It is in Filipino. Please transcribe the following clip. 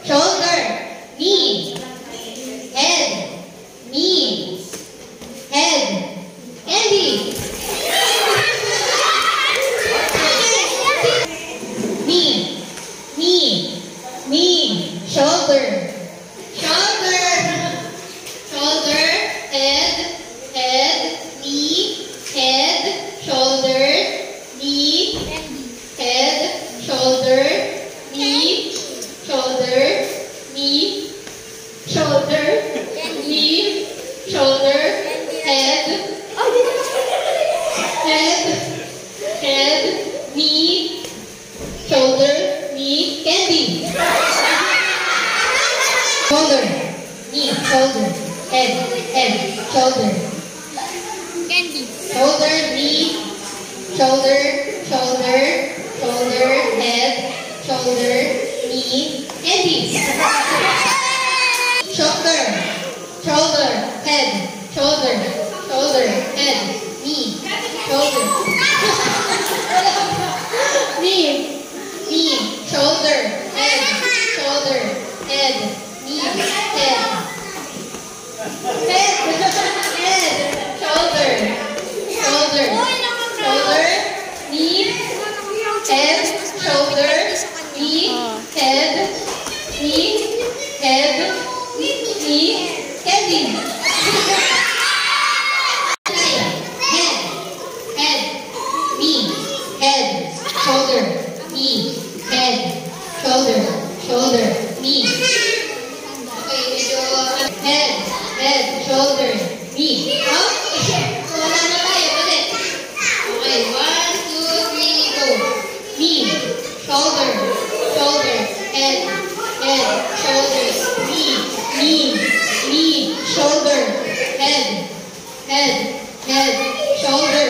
shoulder, knee, head, knee, head, candy. Knee, knee, knee, shoulder, shoulder, shoulder, head, head, knee, head, shoulder, knee, head, shoulder, knee, shoulder, knee, shoulder, knee, shoulder, head, head, head, knee, shoulder, knee, candy. Shoulder, knee, shoulder, head, shoulder. Candy. Shoulder, knee, shoulder, shoulder, shoulder, head, shoulder, knee, candy. Shoulder, shoulder, head, shoulder, shoulder, head, knee, shoulder. Knee, knee, shoulder, head, shoulder, head, knee, head. Head, head, shoulder, shoulder, shoulder, knee, head, shoulder, knee, head, knee, head, knee, candy. Head, head, knee, head, shoulder, knee, head, shoulder, shoulder, knee. Okay, medyo head, shoulder, knee. Up. Wala na tayo. Ulit. Okay, 1, 2, 3, go. Knee, shoulder, shoulder, head, shoulder, knee, shoulder, head, shoulder,